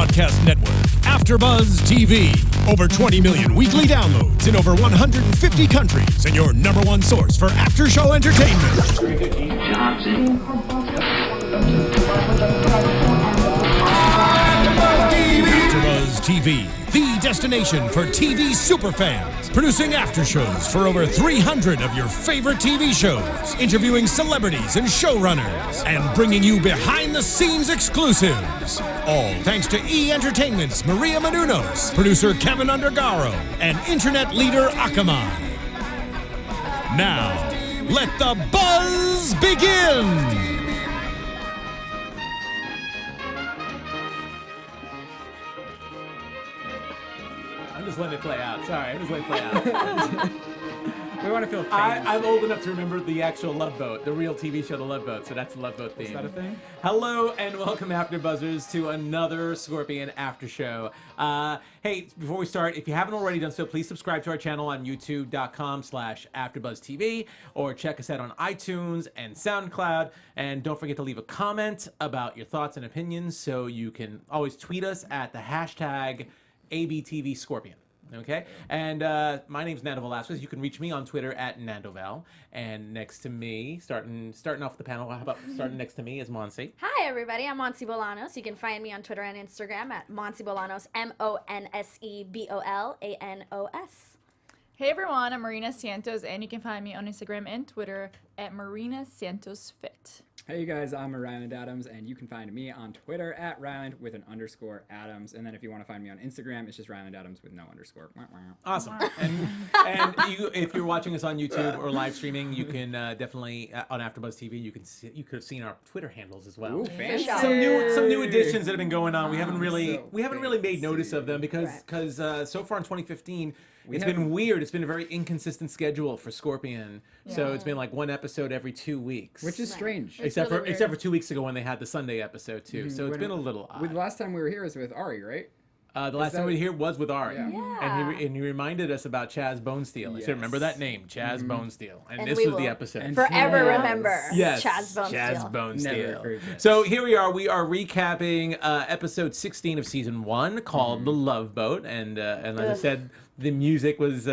broadcast network, AFTERBUZZ TV. Over 20 million weekly downloads in over 150 countries, and your number one source for after-show entertainment. AFTERBUZZ TV, the destination for TV superfans, producing after shows for over 300 of your favorite TV shows, interviewing celebrities and showrunners, and bringing you behind-the-scenes exclusives. All thanks to E! Entertainment's Maria Menounos, producer Kevin Undergaro, and internet leader Akamai. Now, let the buzz begin! I'm just letting it play out. Sorry, I'm just letting it play out. We want to feel famous. I'm old enough to remember the actual Love Boat, the real TV show, The Love Boat. So that's the Love Boat theme. Is that a thing? Hello and welcome, AfterBuzzers, to another Scorpion After Show. Hey, before we start, if you haven't already done so, please subscribe to our channel on youtube.com/AfterBuzzTV, or check us out on iTunes and SoundCloud. And don't forget to leave a comment about your thoughts and opinions, so you can always tweet us at the hashtag ABTVScorpion. Okay, and my name's Nando Velasquez. You can reach me on Twitter at NandoVal. And next to me, starting off the panel, how about starting next to me is Monse. Hi, everybody. I'm Monse Bolanos. You can find me on Twitter and Instagram at Monse Bolanos, MonseBolanos. Hey everyone, I'm Marina Santos, and you can find me on Instagram and Twitter at Marina Santos Fit. Hey you guys, I'm Ryland Adams, and you can find me on Twitter at Ryland with an _Adams. And then if you want to find me on Instagram, it's just Ryland Adams with no underscore. Awesome. And if you're watching us on YouTube or live streaming, you can definitely on AfterBuzz TV. You could have seen our Twitter handles as well. Ooh, fancy. Some new additions that have been going on. We haven't really made notice of them because so far in 2015. It's been weird. It's been a very inconsistent schedule for Scorpion. Yeah. So it's been like one episode every 2 weeks. Which is strange. Except for 2 weeks ago when they had the Sunday episode too. So it's been a little odd. The last time we were here was with Ari, right? The last time we were here was with Ari. Yeah. And he reminded us about Chaz Bonesteel. I should remember that name, Chaz Bonesteel. And this was the episode. And forever remember Chaz Bonesteel. Bonesteel. So here we are. We are recapping episode 16 of season 1 called The Love Boat. And as I said, the music was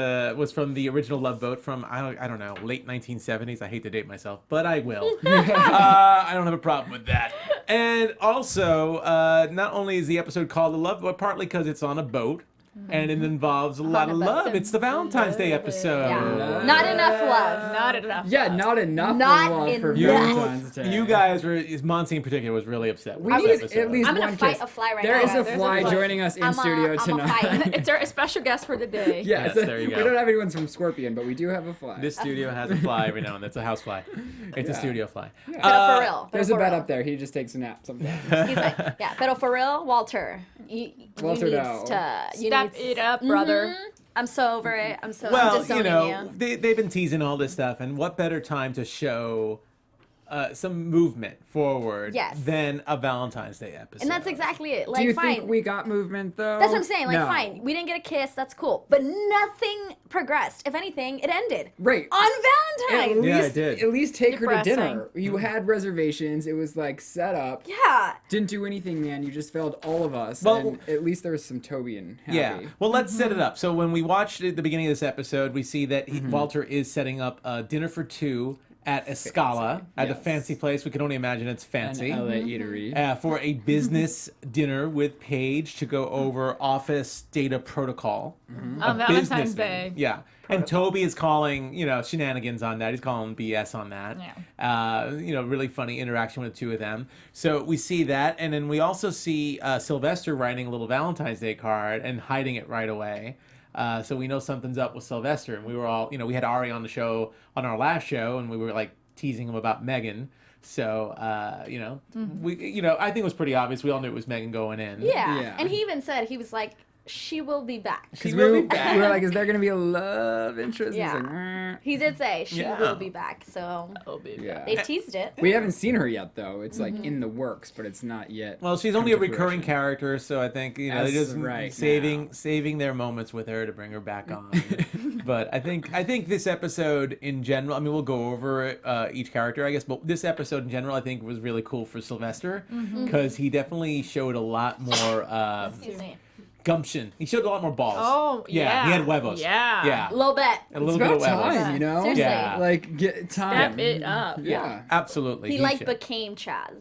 from the original Love Boat from, I don't know, late 1970s. I hate to date myself, but I will. I don't have a problem with that. And also, not only is the episode called The Love Boat, partly because it's on a boat, and it involves a lot of love. It's the Valentine's Day episode. Yeah. Not enough love. Not enough. Yeah, love. not enough Not love for enough. Valentine's Day. You guys were, Monse in particular, was really upset with We this need episode. at least I'm one gonna fight kiss. a fly right There now. is a fly joining us in studio tonight. It's our special guest for the day. Yes, there you go. We don't have anyone from Scorpion, but we do have a fly. This studio has a fly every now and then. It's a house fly. It's a studio fly. Pero for real. There's a bed up there. He just takes a nap sometimes. He's like, yeah, pero for real, Walter. Walter, no. Step it up, brother. I'm so over it. I'm Well, disowning you. they've been teasing all this stuff, and what better time to show some movement forward than a Valentine's Day episode? And that's exactly it. Like, Do you fine. think we got movement though? That's what I'm saying. Like, No. fine. We didn't get a kiss. That's cool. But nothing progressed. If anything, it ended. Right. On Valentine's. Yeah, it did. At least take her to Depressing. dinner. You had reservations. It was like set up. Yeah. Didn't do anything, man. You just failed all of us. Well- and at least there was some Toby and Happy. Yeah. Well, let's set it up. So when we watched at the beginning of this episode, we see that Walter is setting up a dinner for two at Escala, at a fancy place. We can only imagine it's fancy. An LA eatery. For a business dinner with Paige to go over office data protocol. On Valentine's Day. Yeah. And Toby is calling, shenanigans on that. He's calling BS on that. Yeah. Really funny interaction with the two of them. So we see that. And then we also see Sylvester writing a little Valentine's Day card and hiding it right away. So we know something's up with Sylvester. And we were all, we had Ari on the show, on our last show, and we were like teasing him about Megan. So, we, I think it was pretty obvious. We all knew it was Megan going in. Yeah. And he even said, he was like, she will be back. She will be back. We were like, is there going to be a love interest? Yeah. He's like, He did say she will be back. So yeah. they teased it. We haven't seen her yet, though. It's like in the works, but it's not yet. Well, she's only a recurring character, so I think they're just right saving their moments with her to bring her back on. But I think this episode in general, I mean, we'll go over each character, I guess, but this episode in general, I think was really cool for Sylvester because he definitely showed a lot more gumption. He showed a lot more balls. Oh, yeah. He had huevos. Yeah. A little bit. A little It's bit about of huevos. time, you know? Seriously. Yeah. Like, get time. Step it up. Yeah. Absolutely. He like should. became Chaz.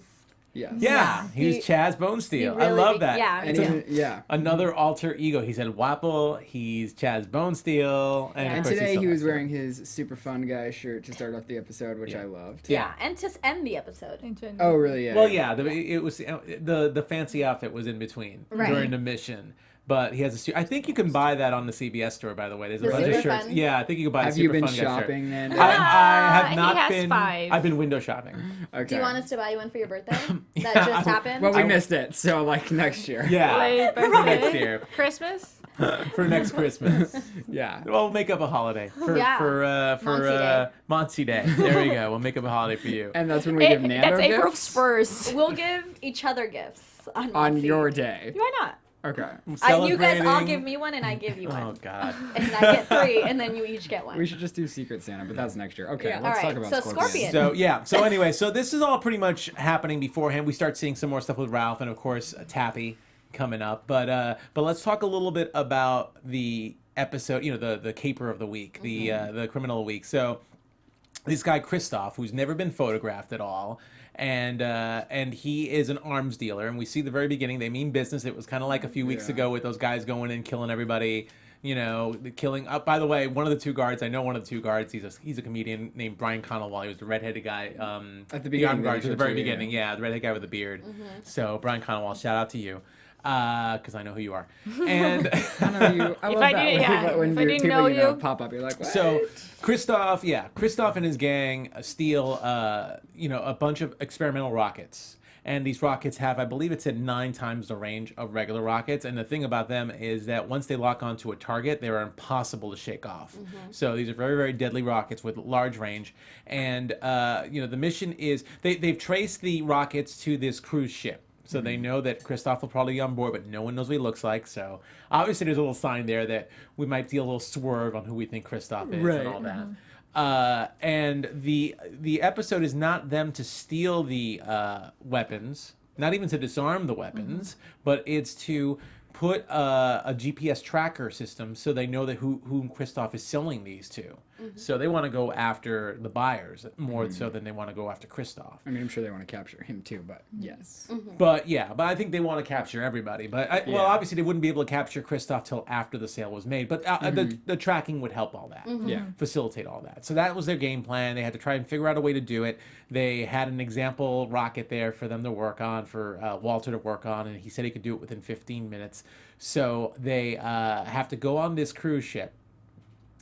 Yes. Yeah, he was He- Chaz Bonesteel. he I really love that. yeah. And It's another alter ego. He said Wapple, he's Chaz Bonesteel. And, And of course, today he's he was Sylvester. wearing his super fun guy shirt to start off the episode, which I loved. Yeah, and to end the episode. Oh, really? Yeah. Well, yeah, it was the fancy outfit was in between Right. during the mission. But he has a suit. I think you can buy that on the CBS store, by the way. There's a The bunch of Super shirts. Fun? Yeah, I think you can buy a Have Super you been Fun guy shirt. shopping then? I have He not has been. 5. I've been window shopping. Okay. Do you want us to buy you one for your birthday? Yeah, That just happened? Well, we missed it, so like next year. Yeah, Late for birthday. next year, Christmas? for next Christmas. Yeah. We'll make up a holiday for Yeah. for Monse Day. There we go. We'll make up a holiday for you. And that's when we give Nando That's April gifts 1st. We'll give each other gifts on on Monse. your day. Why not? Okay. You guys all Celebrating- give me one and I give you one. Oh God. And I get 3 and then you each get one. We should just do Secret Santa, but that's next year. Okay, Yeah. let's All talk right, about so Scorpion. Scorpion. So anyway, so this is all pretty much happening beforehand. We start seeing some more stuff with Ralph and of course Tappy coming up. But let's talk a little bit about the episode. You know, the caper of the week, the criminal of the week. So this guy Kristoff, who's never been photographed at all. And he is an arms dealer, and we see the very beginning they mean business. It was kind of like a few weeks ago with those guys going in killing everybody, you know, killing. By the way, one of the two guards, I know one of the two guards. He's a comedian named Brian Connell. He was the redheaded guy At the beginning, guards at the very too, beginning. Yeah, the redheaded guy with the beard. So Brian Connell, shout out to you. Because I know who you are. And I know you. I love I that didn't- yeah, when if I your didn't people know you know you- pop up. You're like, what? so Kristoff and his gang steal, a bunch of experimental rockets. And these rockets have, I believe it said 9 times the range of regular rockets. And the thing about them is that once they lock onto a target, they are impossible to shake off. So these are very, very deadly rockets with large range. And, the mission is, they've traced the rockets to this cruise ship. So they know that Kristoff will probably be on board, but no one knows what he looks like. So obviously there's a little sign there that we might see a little swerve on who we think Kristoff is and all that. And the episode is not them to steal the weapons, not even to disarm the weapons, but it's to put a GPS tracker system so they know that whom Kristoff is selling these to. So they want to go after the buyers more so than they want to go after Kristoff. I mean, I'm sure they want to capture him too, but yes. But I think they want to capture everybody. But well, obviously they wouldn't be able to capture Kristoff till after the sale was made. But the tracking would help all that, Yeah. facilitate all that. So that was their game plan. They had to try and figure out a way to do it. They had an example rocket there for them to work on, for Walter to work on, and he said he could do it within 15 minutes. So they have to go on this cruise ship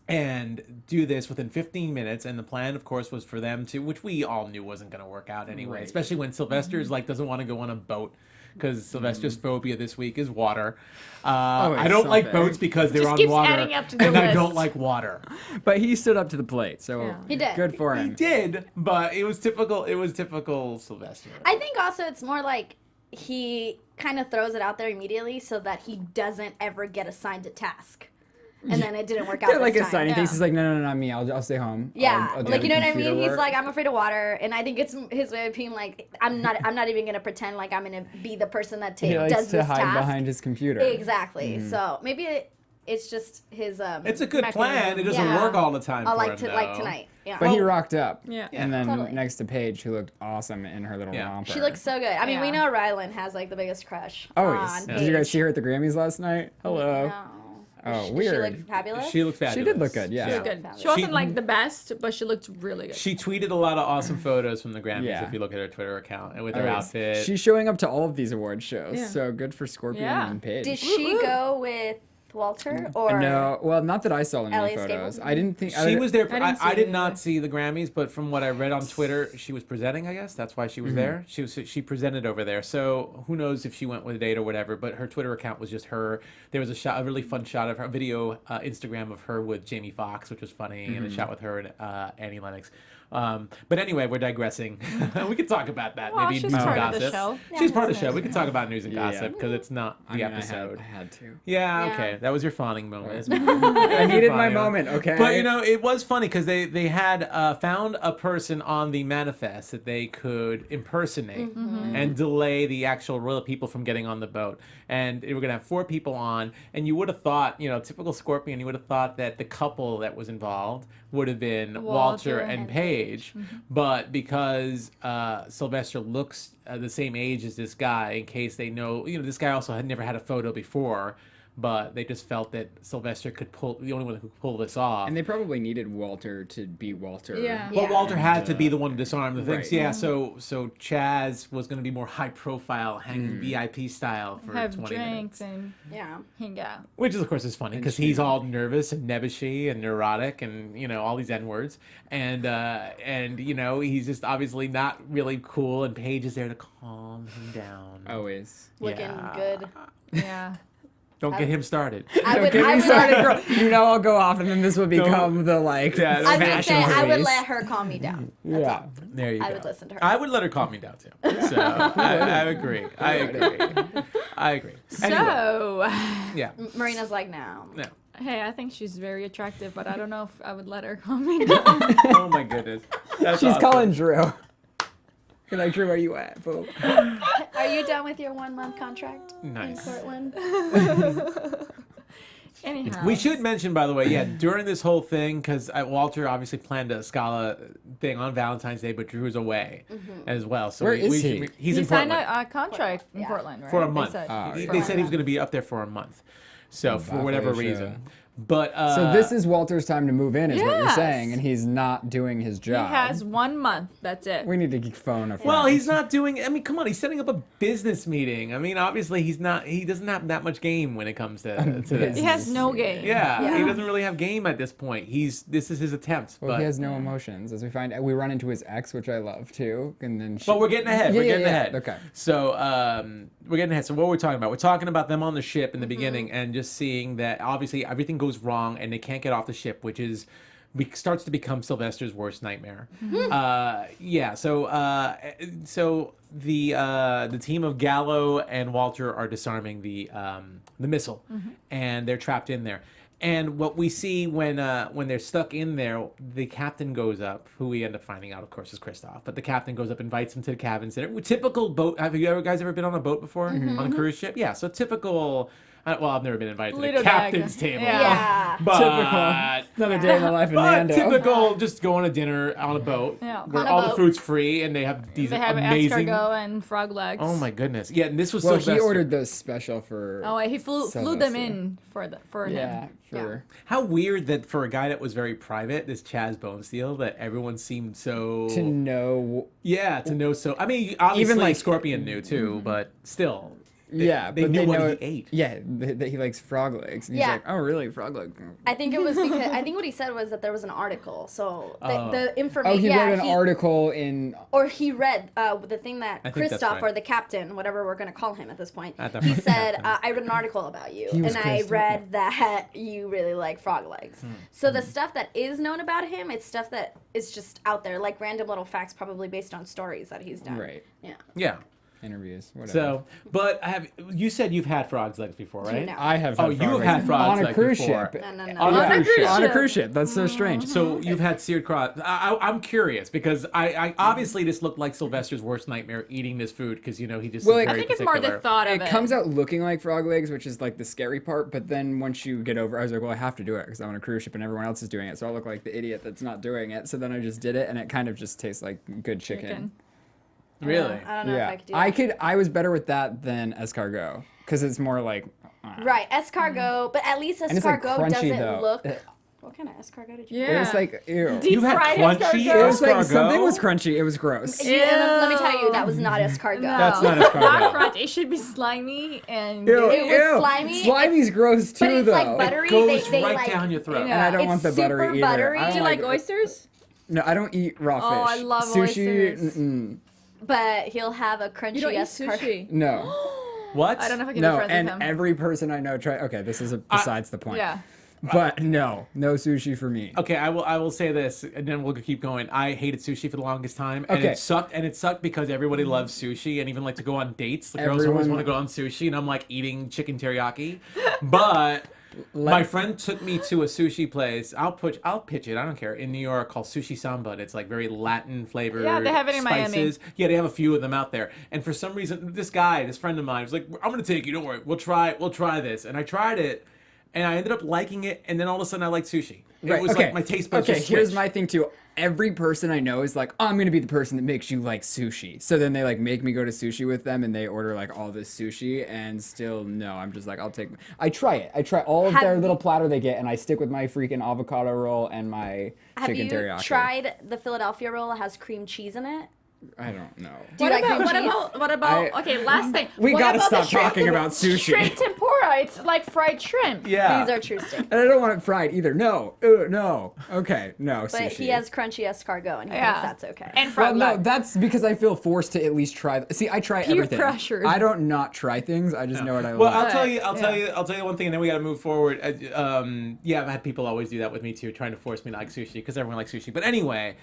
and do this within 15 minutes. And the plan, of course, was for them to, which we all knew wasn't going to work out anyway, especially when Sylvester's doesn't want to go on a boat because Sylvester's phobia this week is water. I don't like boats because they're Just on keeps water, adding up to the and I list. don't like water. But he stood up to the plate, so Yeah. He did. good for He him. did, but it was typical Sylvester. I think also it's more like he kind of throws it out there immediately so that he doesn't ever get assigned a task. And then it didn't work out Yeah, like this a sign. He time. thinks he's like, no, not me. I'll stay home. Yeah, I'll do like the you know what I computer mean. He's work. like, I'm afraid of water, and I think it's his way of being like, I'm not even gonna pretend like I'm gonna be the person that he likes does to this hide task. behind his computer. Exactly. So maybe it's just his. It's a good plan. It doesn't Yeah. work all the time. For like him, like though. tonight. Yeah. But he rocked up. Yeah. And then Totally. next to Paige, who looked awesome in her little Yeah. romper. She looks so good. I mean, we Yeah. know Ryland has like the biggest crush Always. on Did you guys Paige. see her at the Grammys last night? Hello. No. Oh, She weird. looked fabulous. She looked fabulous. She did look good, yeah. She was good. She wasn't like the best, but she looked really good. She tweeted a lot of awesome photos from the Grammys Yeah. if you look at her Twitter account and with her Always. outfit. She's showing up to all of these award shows, Yeah. so good for Scorpion Yeah. and Paige. Did she go with Walter or No, well, not that I saw in any Elias photos. Gable? I didn't think She was there. I didn't see I did it not either. see the Grammys, but from what I read on Twitter, she was presenting. I guess that's why she was there. She presented over there. So who knows if she went with a date or whatever. But her Twitter account was just her. There was a really fun shot of her video, Instagram of her with Jamie Foxx, which was funny, and a shot with her and Annie Lennox. But anyway, we're digressing. We could talk about that. Well, Maybe she's news and part of the gossip. show. She's part of the show. We could talk about news and gossip because it's not I the mean, episode. I had to. Yeah, Yeah. okay, That was your fawning moment. I needed my moment, okay? But, it was funny because they had found a person on the manifest that they could impersonate and delay the actual real people from getting on the boat. And they were going to have 4 people on. And you would have thought, typical Scorpion, you would have thought that the couple that was involved would have been Walter and Paige. But because Sylvester looks the same age as this guy, in case they know, this guy also had never had a photo before, but they just felt that Sylvester could the only one who could pull this off. And they probably needed Walter to be Walter. Yeah. Well, Walter had to be the one to disarm the things. Right. Yeah, so Chaz was going to be more high profile, hanging VIP style for Have 20 drinks minutes. and hang out. Which is, of course, is funny because he's all nervous and nebbishy and neurotic and, all these N-words. And he's just obviously not really cool. And Paige is there to calm him down. Always. Looking good. Yeah. Don't get him started. I would I'll go off, and then this would become the I was gonna say I would police. let her calm me down. That's all. There you go. I would listen to her. I would let her calm me down, too. So, I agree. I agree. Anyway, So, yeah. Marina's like, no. No. hey, I think she's very attractive, but I don't know if I would let her calm me down. Oh, my goodness. That's She's awesome. calling Drew. You're like, Drew, where you at, boo? Are you done with your 1-month contract Nice. in Portland? Anyhow. We should mention, by the way, during this whole thing, because Walter obviously planned a Scala thing on Valentine's Day, but Drew's away as well. So Where is he? He's He in signed Portland a contract in Yeah. Portland, right? for a month. okay. They said he was going to be up there for a month. So for whatever Vacation. reason. But So this is Walter's time to move in, is what you're Yes. saying, and he's not doing his He job. has 1 month. That's it. We need to phone a friend. well, he's not doing. I mean, come on, he's setting up a business meeting. I mean, obviously, he's not. He doesn't have that much game when it comes to this. He has no game. Yeah, he doesn't really have game at this point. This is his attempt. Well, but he has no emotions, as we run into his ex, which I love too, and then. But we're getting ahead. Yeah, We're getting ahead. Okay. So we're getting ahead. So what we're talking about? We're talking about them on the ship in the beginning, and just seeing that obviously everything goes wrong, and they can't get off the ship, which starts to become Sylvester's worst nightmare. So the team of Gallo and Walter are disarming the missile, and they're trapped in there. And what we see when they're stuck in there, the captain goes up, who we end up finding out, of course, is Kristoff. But the captain goes up, invites them to the cabin. Typical boat. Have you guys ever been on a boat before? On a cruise ship? Yeah. So typical. Well, I've never been invited to the Little captain's bag. table. Yeah. But, Typical. Another day in the life of Nando. typical, just going to dinner on a boat Yeah. where On a all the boat. food's free, and they have these They have amazing. escargot and frog legs. Oh my goodness! Yeah, and this was Well, Sylvester. he ordered those special for. Oh, wait, he flew them Sylvester. in for Yeah, him. for. How weird that for a guy that was very private, this Chaz Bonesteel, that everyone seemed so. To know. Yeah, to know so. I mean, obviously like- Scorpion knew too, but still. Yeah, they but knew they what know he ate. Yeah, that he likes frog legs. And he's Yeah. like, oh, really, frog leg? I think it was because I think what he said was that there was an article. So the Oh, information. he wrote an article in. Or he read the thing that I think that's Kristoff right. or the captain, whatever we're going to call him at this point, At that he point, said, I read an article about you, He was and I Kristoff. read that you really like frog legs. So the stuff that is known about him, it's stuff that is just out there, like random little facts probably based on stories that he's done. Right. Yeah. Yeah. Interviews, whatever. So, but you said you've had frog's legs before, right? No. I have. Oh, had you have frog had legs frog's on a legs cruise before. ship. No. On a cruise ship. On a cruise ship. That's so strange. So you've had seared crotch. I'm curious because I obviously this looked like Sylvester's worst nightmare eating this food because he just Well, is I very I think it's more particular. the thought of It it. comes out looking like frog legs, which is like the scary part. But then once you get over, I was like, well, I have to do it because I'm on a cruise ship and everyone else is doing it. So I look like the idiot that's not doing it. So then I just did it, and it kind of just tastes like good chicken. Really? I don't know if Yeah, I could do that. I was better with that than escargot because it's more like. Right, escargot, but at least And it's, like, escargot crunchy, doesn't though. look. What kind of escargot did you? Yeah. It was like ew. Deep You've had fried crunchy escargot. It was like escargot? something was crunchy. It was gross. Let me tell you, that was not escargot. No. That's not Not escargot. crunch. It should be slimy and. Ew, It was ew. slimy. Slimy's gross too, But it's though. like buttery. Goes they right like, down your throat. And I don't It's want the buttery super either. buttery. I don't Do you like oysters? No, I don't eat raw fish. Oh, I love sushi. oysters. Mm-mm. But he'll have a crunchy You don't eat escargot. sushi. No, What? I don't know if I can be no, friends and with him. every person I know try. Okay, this is besides the point. Yeah. But no sushi for me. Okay, I will say this, and then we'll keep going. I hated sushi for the longest time, and Okay. it sucked because everybody loves sushi, and even like to go on dates. The girls always Everyone- want to go on sushi, and I'm like eating chicken teriyaki. But My friend took me to a sushi place. I'll pitch it. I don't care. In New York, called Sushi Samba. It's like very Latin flavored. Yeah, they have it in spices. Miami. Yeah, they have a few of them out there. And for some reason, this friend of mine, was like, "I'm gonna take you. Don't worry. We'll try this." And I tried it, and I ended up liking it. And then all of a sudden, I liked sushi. It was like my taste buds just here's switched. my thing too. Every person I know is like, oh, I'm gonna be the person that makes you like sushi. So then they like make me go to sushi with them, and they order like all this sushi, and still no, I'm just like, I try it. I try all of their little platter they get, and I stick with my freaking avocado roll and my chicken teriyaki. Have you tried the Philadelphia roll that has cream cheese in it? I don't know. Do you like cream cheese? What about okay, last thing. We What gotta about the stop shrimp talking about sushi. Shrimp tempura, it's like fried shrimp. Yeah. These are true sticks. And I don't want it fried either. No. No. Okay. No. But sushi. he has crunchy escargot, and he thinks that's okay. And Well, fried no, legs. that's because I feel forced to at least try. See, I try Peer everything. pressure. I don't not try things. I just know what I Well, like. I'll tell you one thing, and then we got to move forward. Yeah, I've had people always do that with me too, trying to force me to like sushi because everyone likes sushi. But anyway,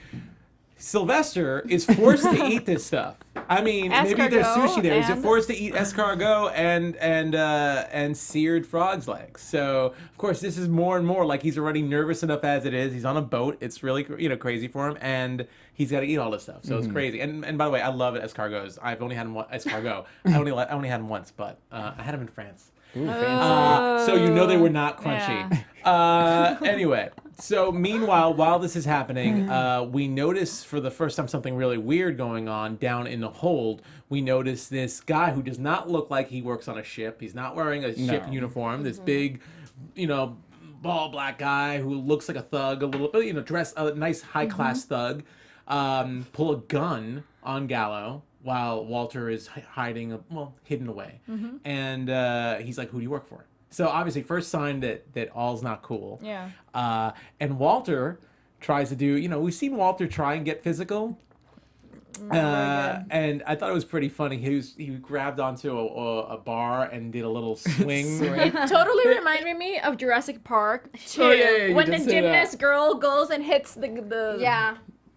Sylvester is forced to eat this stuff. I mean, maybe there's Escargot sushi there. He's and- forced to eat escargot and seared frog's legs. So of course, this is more and more like he's already nervous enough as it is. He's on a boat. It's really crazy for him, and he's got to eat all this stuff. So it's crazy. And by the way, I love escargots. I've only had them escargot. I only had them once, but I had them in France. Ooh, fancy. So you know they were not crunchy. Anyway, so meanwhile, while this is happening, we notice for the first time something really weird going on down in the hold. We notice this guy who does not look like he works on a ship. He's not wearing a ship uniform. This big, bald black guy who looks like a thug a little bit, dressed a nice high-class thug, pull a gun on Gallo while Walter is hidden away. And he's like, who do you work for? So obviously, first sign that all's not cool. Yeah. And Walter tries to do, we've seen Walter try and get physical. And I thought it was pretty funny. He grabbed onto a bar and did a little swing. It totally reminded me of Jurassic Park 2. you When the did say gymnast girl goes and hits the Yeah.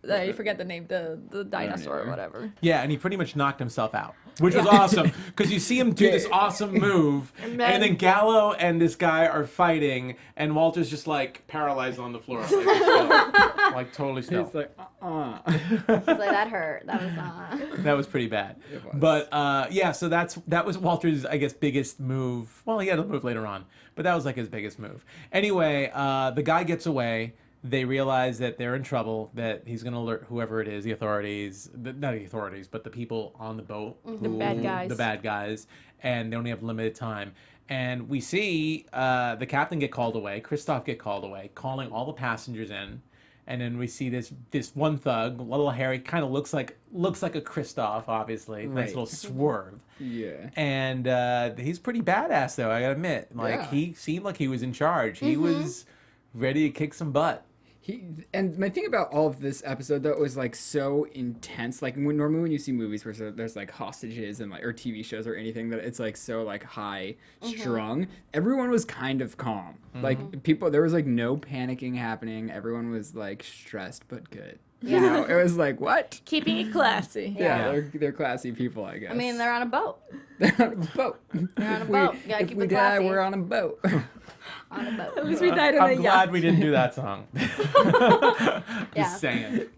I forget the name, the dinosaur or whatever. Yeah, and he pretty much knocked himself out, which was awesome because you see him do this awesome move, and then Gallo and this guy are fighting, and Walter's just like paralyzed on the floor, like totally still. It's like, He's like, that hurt. That was That was pretty bad. was. But so that was Walter's, I guess, biggest move. Well, he had a move later on, but that was like his biggest move. Anyway, the guy gets away. They realize that they're in trouble, that he's going to alert whoever it is, not the authorities, but the people on the boat. The bad guys. The bad guys. And they only have limited time. And we see the captain get called away, Christoph get called away, calling all the passengers in. And then we see this one thug, little hairy, kind of looks like a Christoph, obviously. Nice little swerve. yeah. And he's pretty badass, though, I gotta admit. Like, he seemed like he was in charge. He was ready to kick some butt. And my thing about all of this episode though was like so intense. Like normally when you see movies where there's like hostages and or TV shows or anything that it's like so like high strung, everyone was kind of calm. Like there was like no panicking happening. Everyone was like stressed but good. Yeah. It was like, what? Keeping it classy. Yeah, they're classy people, I guess. I mean, they're on a boat. they're on a boat. They're on a boat. You gotta If keep we it die, classy. we're on a boat. On a boat. At least we died on a I'm glad yacht. we didn't do that song. Yeah.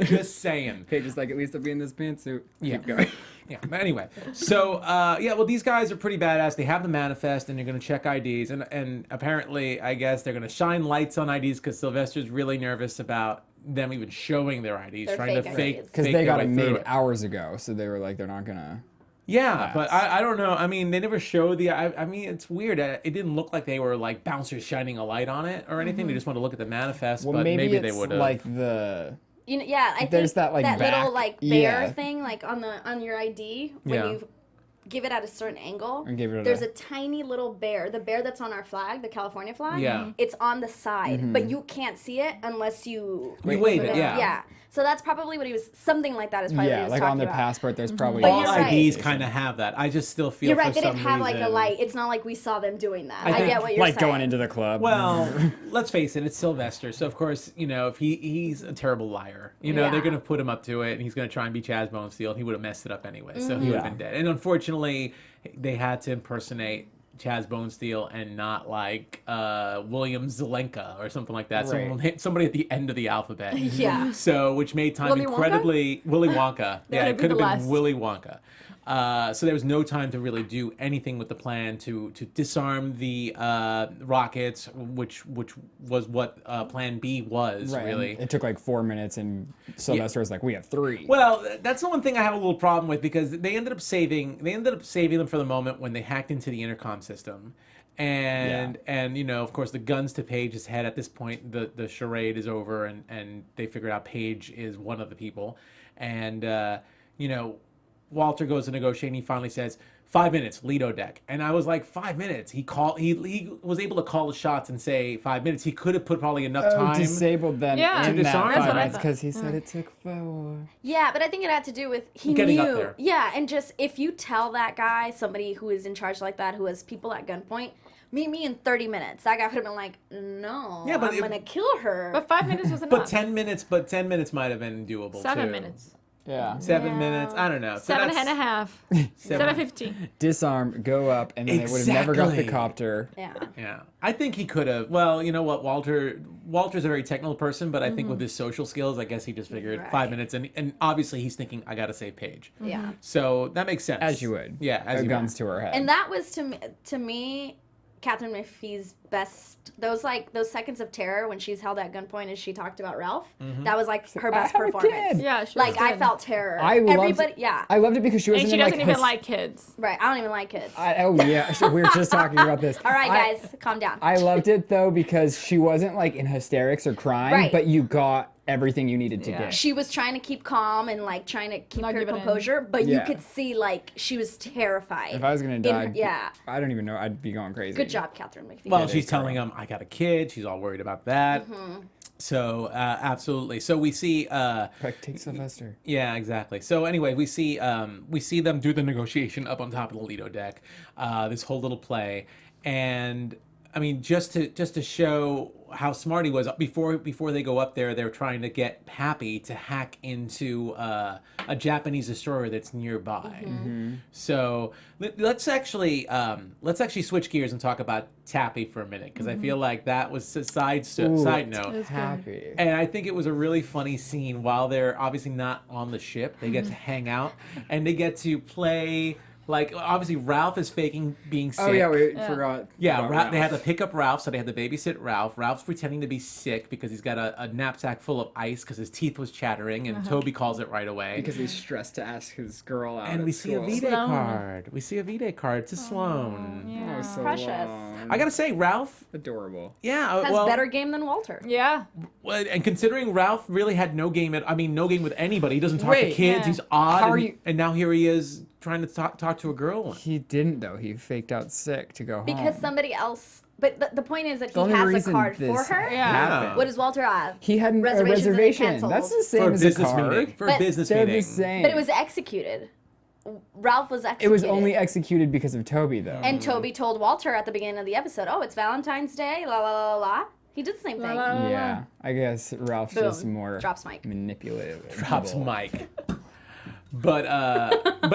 Just saying. Paige is like, at least I'll be in this pantsuit. Yeah. Keep going. Yeah, but anyway. So, well, these guys are pretty badass. They have the manifest, and they're going to check IDs. And apparently, I guess, they're going to shine lights on IDs because Sylvester's really nervous about them even showing their IDs, Their trying to fake fake IDs. Because fake they their got way it through made hours ago, so they were like, they're not gonna. Yeah, but I don't know. I mean, they never show I mean, it's weird. It didn't look like they were like bouncers shining a light on it or anything. They just want to look at the manifest, Well, but maybe they it's would have. like the. I think There's that, like, that back- little like bear yeah. thing like on your ID when Yeah. you give it at a certain angle. And give it There's a- a tiny little bear, the bear that's on our flag, the California flag. Yeah. It's on the side, but you can't see it unless you wave put it, yeah. Yeah. So that's probably what he was. Something like that is probably what he Yeah, was like talking on the about. passport, there's probably. But all you're right. IDs kind of have that. I just still feel You're for right. They some didn't have like a reason- light. It's not like we saw them doing that. I I think, get what you're like saying. going into the club. Well, let's face it, it's Sylvester. So of course, if he's a terrible liar, Yeah. they're gonna put him up to it, and he's gonna try and be Chaz Bonesteel, and he would have messed it up anyway. So he would have been dead. And unfortunately, they had to impersonate Chaz Bonesteel and not like William Zelenka or something like that. Right. Somebody at the end of the alphabet. Yeah. So, which made time Willy Wonka? incredibly Willy Wonka. Yeah, would it be could have the been last. Willy Wonka. So there was no time to really do anything with the plan to disarm the rockets, which was what Plan B was, Right. really. And it took like 4 minutes, and Sylvester was like, "We have 3." Well, that's the one thing I have a little problem with, because they ended up saving them for the moment when they hacked into the intercom system. And you know, of course, the guns to Paige's head. At this point, the charade is over, and they figured out Paige is one of the people. And you know, Walter goes to negotiate, and he finally says, 5 minutes, Lido deck. And I was like, 5 minutes? He was able to call the shots and say 5 minutes. He could have put probably enough time. Disabled them Yeah. in To disarm that them. 5 That's what I minutes thought. because he said it took 4. Yeah, but I think it had to do with he Getting knew. up there. Yeah, and just if you tell that guy, somebody who is in charge like that, who has people at gunpoint, meet me in 30 minutes. That guy would have been like, no, Yeah, but I'm gonna kill her. But 5 minutes was enough. But 10 minutes might have been doable 7 too. minutes. Yeah. 7 minutes. I don't know. So 7 that's- and a half. 7:15. Disarm, go up, and then they would have never got the Exactly. copter. yeah. Yeah, I think he could have. Well, you know what, Walter's a very technical person, but I think with his social skills, I guess he just figured Right. 5 minutes, and obviously he's thinking, I gotta save Paige. Yeah. So that makes sense. As you would. Yeah, as you guns would. to her head. And that was to me, Catherine McPhee's best. Those seconds of terror when she's held at gunpoint and she talked about Ralph. Mm-hmm. That was like her I best have a performance. kid. Yeah, she Like was I good. felt terror. I loved Everybody, yeah. I loved it because she And wasn't she doesn't like even like kids. Right. I don't even like kids. Oh yeah, so we were just talking about this. All right, guys, calm down. I loved it though because she wasn't like in hysterics or crying, Right. but you got everything you needed to Yeah. get. She was trying to keep calm and like trying to keep Not her give it in. composure, but you Yeah. could see like she was terrified. If I was gonna die, yeah. I don't even know. I'd be going crazy. Good job, Catherine McPhee. Well, Yeah, she's they telling him, I got a kid. She's all worried about that. So absolutely. So we see. Like, take Sylvester. Yeah, exactly. So anyway, we see them do the negotiation up on top of the Lido deck. This whole little play, and I mean, just to show how smart he was, before they go up there, they're trying to get Happy to hack into a Japanese destroyer that's nearby. So let's actually switch gears and talk about Tappy for a minute, because I feel like that was a side note. It's good. Happy. And I think it was a really funny scene. While they're obviously not on the ship, they get to hang out and they get to play. Like, obviously, Ralph is faking being sick. Oh yeah, we forgot. Yeah, about they had to Ralph. pick up Ralph, so they had to babysit Ralph. Ralph's pretending to be sick because he's got a knapsack full of ice because his teeth was chattering, and Toby calls it right away. because he's stressed to ask his girl out. And at we see a school. V-Day Sloan. card. We see a V-Day card to Sloan. Yeah. Oh, so Precious. long. I gotta say, Ralph, Adorable. yeah, Has well, better game than Walter. Yeah. well, and considering Ralph really had no game with anybody. He doesn't talk to Wait, kids. yeah. He's odd. How are and, you- and now here he is trying to talk to a girl. He didn't though. He faked out sick to go home. Because somebody else. But the point is that The he only has a reason card for this her. Yeah. happened. What does Walter have? He had a Reservations and reservation. cancels. That's the For same a as a business card. meeting. For a But business They're meeting. the same. But it was executed. Ralph was executed. It was only executed because of Toby though. And Toby told Walter at the beginning of the episode, "Oh, it's Valentine's Day." La la la la la. He did the same thing. La, la, la. yeah, I guess Ralph's Boom. just more Drops mic. manipulative. and Drops evil. Mike. But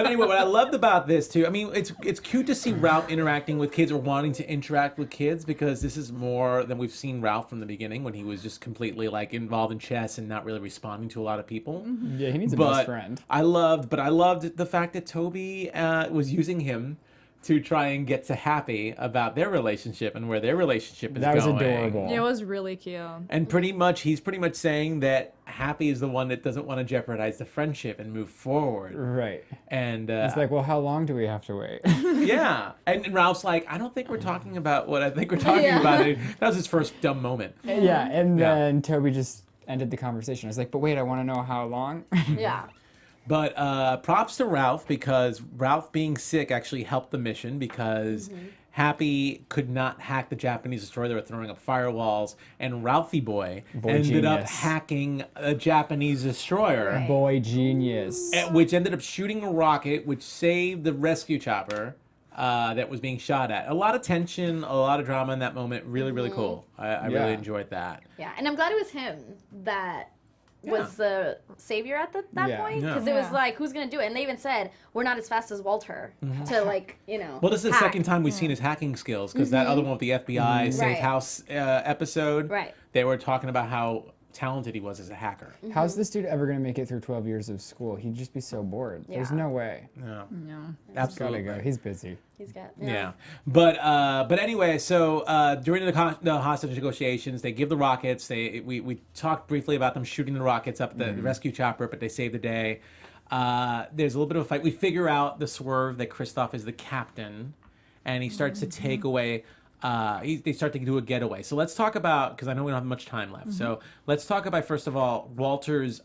anyway, what I loved about this too, I mean, it's cute to see Ralph interacting with kids or wanting to interact with kids, because this is more than we've seen Ralph from the beginning, when he was just completely like involved in chess and not really responding to a lot of people. Yeah, he needs a But best friend. I loved the fact that Toby was using him to try and get to Happy about their relationship and where their relationship is That was going. adorable. It was really cute. And he's pretty much saying that Happy is the one that doesn't want to jeopardize the friendship and move forward. Right. And It's like, well, how long do we have to wait? yeah. And Ralph's like, I don't think we're talking about what I think we're talking about. That was his first dumb moment. yeah, and Yeah. then Toby just ended the conversation. I was like, but wait, I want to know how long. Yeah. But props to Ralph, because Ralph being sick actually helped the mission, because Happy could not hack the Japanese destroyer. They were throwing up firewalls, and Ralphie Boy ended up genius. hacking a Japanese destroyer, Right. Boy genius. which ended up shooting a rocket, which saved the rescue chopper that was being shot at. A lot of tension, a lot of drama in that moment. Really, really cool. I Yeah. really enjoyed that. Yeah. And I'm glad it was him that was the savior at that point, because it was like, who's gonna do it? And they even said, we're not as fast as Walter to like, you know. Well, this is the hack. second time we've seen his hacking skills, because that other one with the FBI safe house episode, they were talking about how talented he was as a hacker. How's this dude ever gonna make it through 12 years of school? He'd just be so bored. There's no way. No. Absolutely. Gotta go. He's busy. He's got But anyway, so during the hostage negotiations, they give the rockets. We talked briefly about them shooting the rockets up at the rescue chopper, but they save the day. There's a little bit of a fight. We figure out the swerve that Kristoff is the captain, and he starts to take away. They start to do a getaway. So let's talk about, because I know we don't have much time left. So let's talk about, first of all, Walter's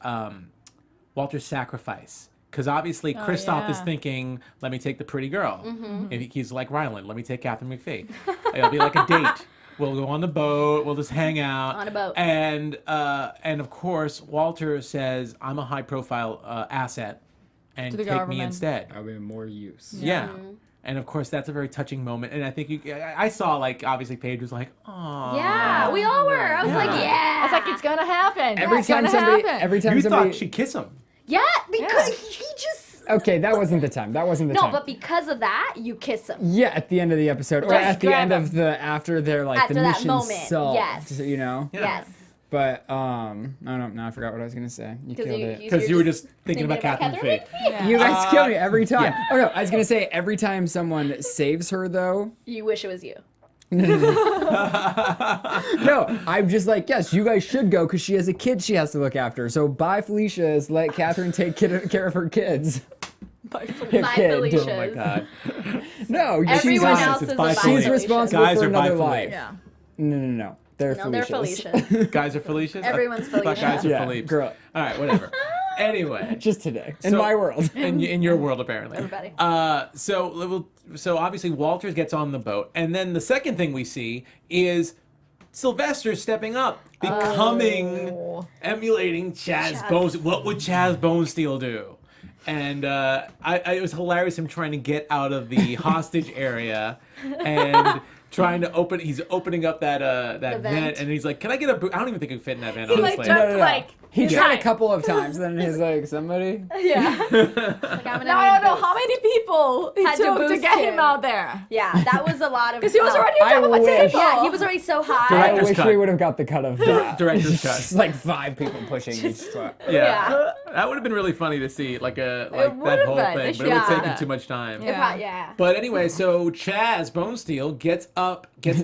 sacrifice. Because obviously Kristoff is thinking, let me take the pretty girl. If he's like Ryland, let me take Catherine McPhee. It'll be like a date. We'll go on the boat. We'll just hang out. On a boat. And of course, Walter says, I'm a high-profile asset, and To the take me government. instead. I'll be more use. Yeah. And of course, that's a very touching moment. And I think I saw, like, obviously Paige was like, oh. Yeah, we all were. I was like, I was like, it's gonna happen. Every It's time gonna somebody, happen. every time You somebody. thought she'd kiss him. Yeah, because he just. Okay, that wasn't the time. That wasn't the No, time. but because of that, you kiss him. Yeah, at the end of the episode, or Just at the grab end him. of after they're like After the that mission moment, solved. yes. You know. Yeah. Yes. But I don't know. Now I forgot what I was gonna say. You killed it. Because you were just thinking about Catherine McPhee. Yeah. You guys kill me every time. yeah. Oh no, I was gonna say every time someone saves her though. You wish it was you. No, I'm just like, yes, you guys should go because she has a kid she has to look after. So bye, Felicia's. Let Catherine take care of her kids. Bye, My Felicia's. Oh my God. No, Everyone she's, else is a Bye, bye she's Felicia. responsible Guys for are another bye, life. Yeah. No. They're No, they're Felicia's. Felicia. Guys are Felicia's? Everyone's I thought Felicia. guys are Yeah, Philippes. girl. All right, whatever. Anyway. Just today. In So- my world. In your world, apparently. Everybody. So obviously Walter gets on the boat, and then the second thing we see is Sylvester stepping up, becoming, emulating Chaz Bones. What would Chaz Bonesteel do? And it was hilarious him trying to get out of the hostage area and trying to open. He's opening up that vent, vent. and he's like, "Can I get a boot?" I don't even think it could fit in that vent. He like Honestly. jumped like. He his tried height. a couple of times, then he's like, somebody? Yeah. Like, I'm gonna I need don't know boost. how many people it Had to took to boost get him him. out there. Yeah, that was a lot of. Because he was already I on top of a wish- table. Yeah, he was already so high. I Director's wish cut. we would have got the cut of that. Director's cut. Just like 5 people pushing each foot. Yeah. That would have been really funny to see, like that would've whole been. thing, They but should it would have have done taken that. too much time. Yeah. But anyway, so Chaz Bonesteel gets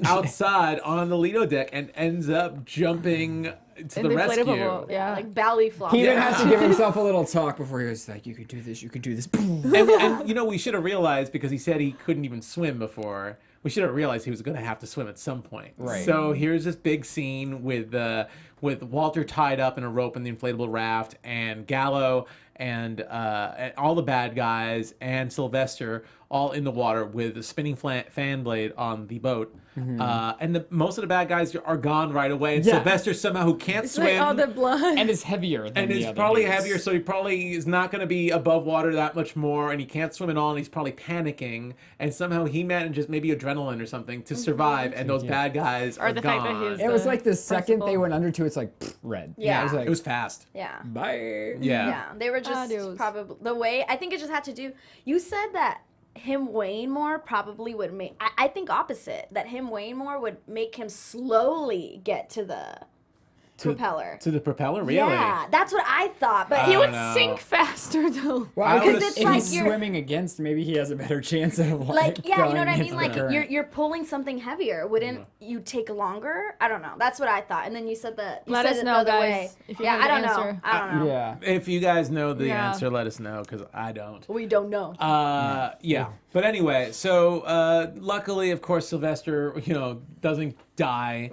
outside on the Lido deck and ends up jumping to In the the inflatable rescue. boat, yeah. Like belly flop. He even has to give himself a little talk before he was like, you could do this, you could do this. And you know, we should have realized, because he said he couldn't even swim before, we should have realized he was going to have to swim at some point. Right. So here's this big scene with Walter tied up in a rope in the inflatable raft, and Gallo and all the bad guys and Sylvester all in the water with a spinning fan blade on the boat. And most of the bad guys are gone right away. And Yeah. Sylvester somehow, who can't It's swim, like all the blood. And is heavier than and the is other probably dudes. heavier, so he probably is not going to be above water that much more, and he can't swim at all, and he's probably panicking, and somehow he manages, maybe adrenaline or something, to survive, and those bad guys are the fact that gone. his- It was like the second they principal. went under to, it's like red. Yeah. It was like, It was fast. Yeah. bye. Yeah, they were just Adios. probably the way. I think it just had to do. You said that him weighing more probably would make. I think opposite. That him weighing more would make him slowly get to the propeller. To the propeller, really? Yeah, that's what I thought. But He I would don't know. sink faster though. Well, I because would've- it's if like he's you're- swimming against, maybe he has a better chance of like, yeah, you know what I going mean. Like against the current. you're pulling something heavier. Wouldn't you take longer? I don't know. That's what I thought. And then you said that. You Let said us it know, the other guys, way. if you Yeah, know I the don't know. answer. I don't know. Yeah. If you guys know the Yeah. answer, let us know, because I don't. We don't know. Yeah. But anyway, so luckily, of course, Sylvester, doesn't die.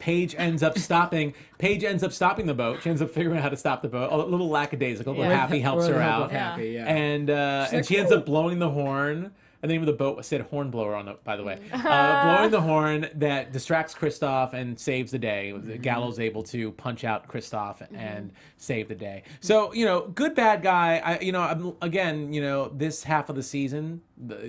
Paige ends up stopping the boat. She ends up figuring out how to stop the boat. A little lackadaisical, but Happy helps With her the help out. of Happy, yeah. And she ends up blowing the horn. And the name of the boat said hornblower on it, by the way. Blowing the horn that distracts Kristoff and saves the day. Gallo's able to punch out Kristoff and save the day. So, good bad guy. Again, this half of the season,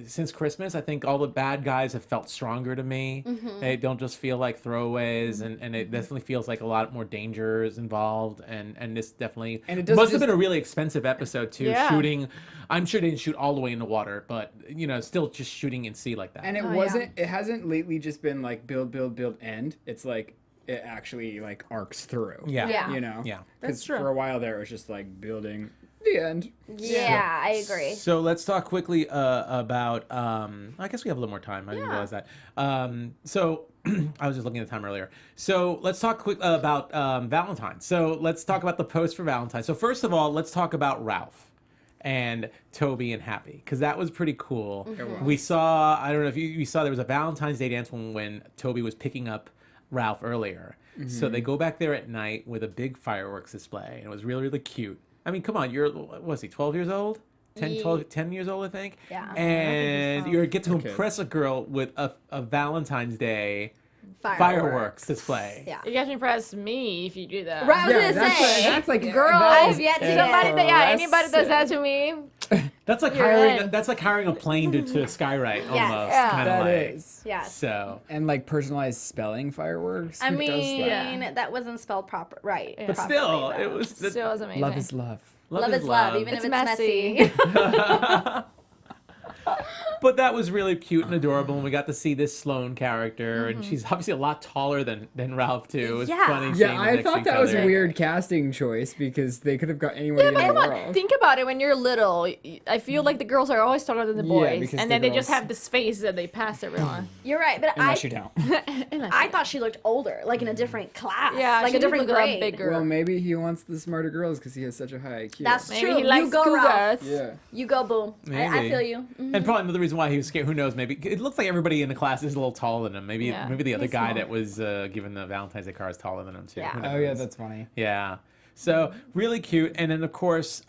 since Christmas, I think all the bad guys have felt stronger to me. They don't just feel like throwaways, and it definitely feels like a lot more danger is involved. And this definitely must have been a really expensive episode too. Yeah. Shooting, I'm sure they didn't shoot all the way in the water, but still just shooting in sea like that. And it hasn't lately just been like build, end. It's like it actually like arcs through. Yeah. Yeah. That's true. For a while there, it was just like building the end. Yeah, I agree. So let's talk quickly about. I guess we have a little more time. I didn't realize that. So I was just looking at the time earlier. So let's talk quick about Valentine's. So let's talk about the post for Valentine's. So first of all, let's talk about Ralph and Toby and Happy, because that was pretty cool. We saw. I don't know if you saw there was a Valentine's Day dance when Toby was picking up Ralph earlier. So they go back there at night with a big fireworks display, and it was really, really cute. I mean, come on, what was he, 12 years old? 10 years old, I think? Yeah. And you get to impress a girl with a Valentine's Day fireworks display. Yeah. You guys impress me if you do that. Right, I was gonna say. That's like Girl, I've yet to anybody does that to me. That's like hiring a plane to skywrite almost. Yeah. Kind of That like. is. Yes. So. And like personalized spelling fireworks. I Who does mean, that? that wasn't spelled right. Yeah. But properly, still, though. it was. Still was amazing. Love is love. Love is love, even if it's messy. But that was really cute and adorable, and we got to see this Sloane character, and she's obviously a lot taller than Ralph too. It was funny seeing them I next to thought each that was a other. weird casting choice because they could have got anyone in the Come on, world. think about it. When you're little, I feel like the girls are always taller than the boys, because and the then they just girls- have this face that they pass everyone. You're right, but Unless you don't. I thought she looked older, like in a different class. Yeah, like she a different looked a lot grade. bigger. Well, maybe he wants the smarter girls because he has such a high IQ. That's Maybe true. he likes You go, Ralph. cougars. yeah. You go, boom. I Maybe. feel you. And probably another reason why he was scared. Who knows? Maybe it looks like everybody in the class is a little taller than him. Maybe Yeah, the other he's guy small. that was given the Valentine's Day card is taller than him too. Yeah. Who Oh yeah, knows? that's funny. Yeah. So really cute, and then of course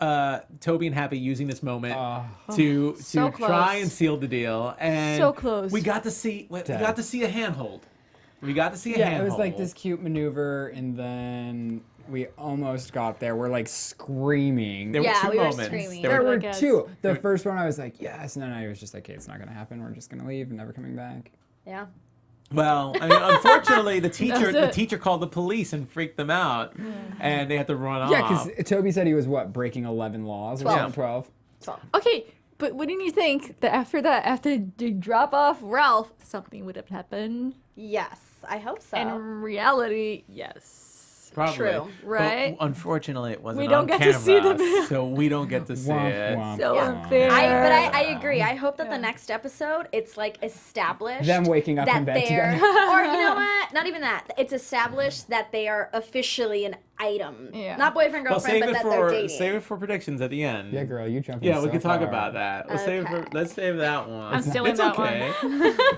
Toby and Happy using this moment to so try close. and seal the deal, and So close. We got to see a handhold. We got to see a Yeah, handhold. it was like this cute maneuver, and then we almost got there. We're like screaming. There were Yeah, two we were moments. screaming. There were Yes. two. The first one I was like, yes, and then I was just like, okay, it's not gonna happen. We're just gonna leave and never coming back. Yeah. Well, I mean, unfortunately, the That's it. teacher called the police and freaked them out, and they had to run Yeah, off. because Toby said he was breaking 11 laws or 12. something? 12. Okay, but wouldn't you think that after they drop off Ralph, something would have happened? Yes, I hope so. And in reality, yes. Probably. True. Right? But unfortunately, it wasn't We don't on get to see camera, them. so we don't get to see Womp, it. womp, So womp. unfair. I agree. I hope that the next episode it's like established Them waking up that in bed they're together. or you know what? Not even that. It's established that they are officially an item. Yeah. Not boyfriend Well, girlfriend, but that they're dating. save it for predictions at the end. Yeah, girl, you jumped. Yeah, we so can talk far. about that. Okay. Let's save that one. I'm still in it's that okay.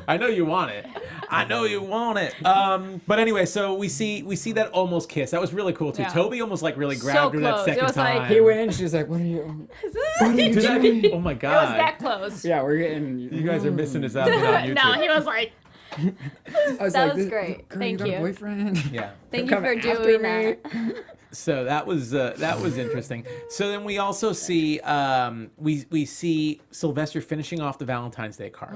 I know you want it. I know you want it. But anyway, so we see that almost kiss. That was really cool too. Yeah. Toby almost like really So grabbed her that close. It second was like- time. He went in. She was like, "What are you?" Did that- oh my It was god. that close. Yeah, we're getting. You guys are missing this out on YouTube. No, he was like, I was That like, was great. Girl, Thank you. Got you. a boyfriend? Yeah. Thank you Come for after doing me. that. So that was interesting. So then we also see we see Sylvester finishing off the Valentine's Day card,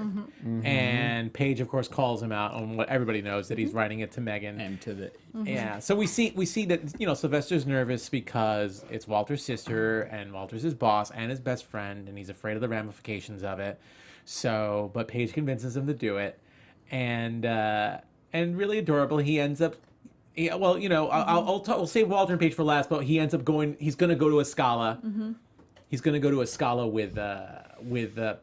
and Paige of course calls him out on what everybody knows that he's writing it to Megan. And to the. Yeah. So we see that Sylvester's nervous because it's Walter's sister and Walter's his boss and his best friend, and he's afraid of the ramifications of it. So, but Paige convinces him to do it, and really adorable. He ends up. Yeah, well, I'll save Walter and Paige for last, but he ends up going. He's going to go to a Scala. He's going to go to a Scala with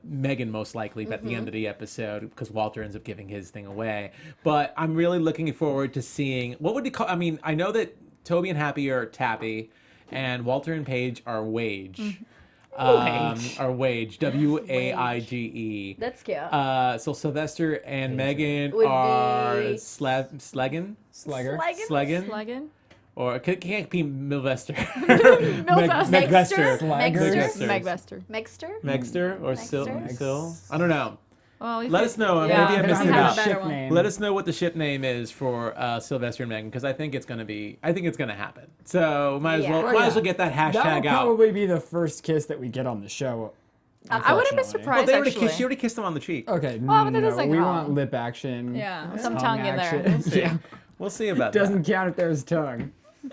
Megan most likely at the end of the episode because Walter ends up giving his thing away. But I'm really looking forward to seeing what would he call. I mean, I know that Toby and Happy are Tappy, and Walter and Paige are Wage. Are Wage, Waige. That's cute. So Sylvester and Megan Would are be- Sleggin? Slugger. Sleggin? Slugging. Or it can't be Milvester. Milvester. Megvester. Slugger. Megvester. Megster? Megster or Sil? Megster? Sil? I don't know. Well, we Let think- us know. Yeah, Maybe I they missed don't it have out. a better Ship one. name. Let us know what the ship name is for Sylvester and Megan because I think it's gonna happen. So might as Yeah. well Well, might as well get that That hashtag will out. probably be the first kiss that we get on the show. I wouldn't be unfortunately. surprised. Well, actually. she already kissed him on the cheek. Okay, Well, but that is like, we oh. want lip action. Yeah, some tongue in there. action. Yeah, We'll see about doesn't count if there's tongue.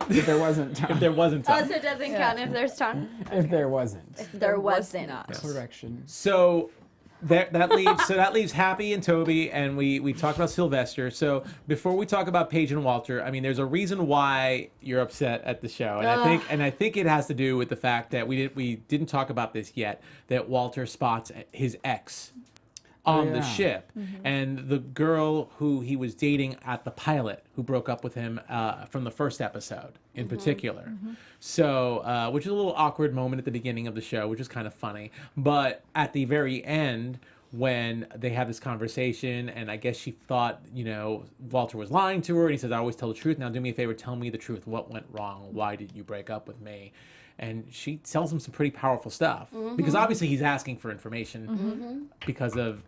If there wasn't tongue. that. If there wasn't Oh, time. so it doesn't count if there's tongue? If there wasn't. There wasn't. Correction. So that leaves Happy and Toby, and we talked about Sylvester. So before we talk about Paige and Walter, I mean, there's a reason why you're upset at the show, and I think it has to do with the fact that we didn't talk about this yet. That Walter spots his ex on the ship, and the girl who he was dating at the pilot, who broke up with him from the first episode in particular. So, which is a little awkward moment at the beginning of the show, which is kind of funny. But at the very end, when they have this conversation, and I guess she thought, Walter was lying to her, and he says, I always tell the truth. Now do me a favor, tell me the truth. What went wrong? Why did you break up with me? And she tells him some pretty powerful stuff, because obviously he's asking for information because of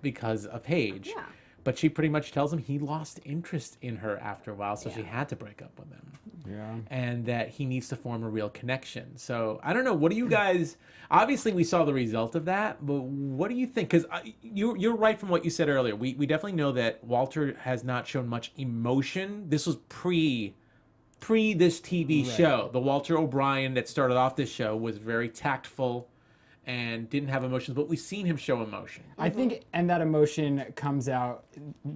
Paige. Yeah. But she pretty much tells him he lost interest in her after a while, so she had to break up with him. Yeah. And that he needs to form a real connection. So I don't know. What do you guys? Obviously, we saw the result of that, but what do you think? Because you're right from what you said earlier. We definitely know that Walter has not shown much emotion. This was pre this TV show. The Walter O'Brien that started off this show was very tactful and didn't have emotions, but we've seen him show emotion. I think, and that emotion comes out,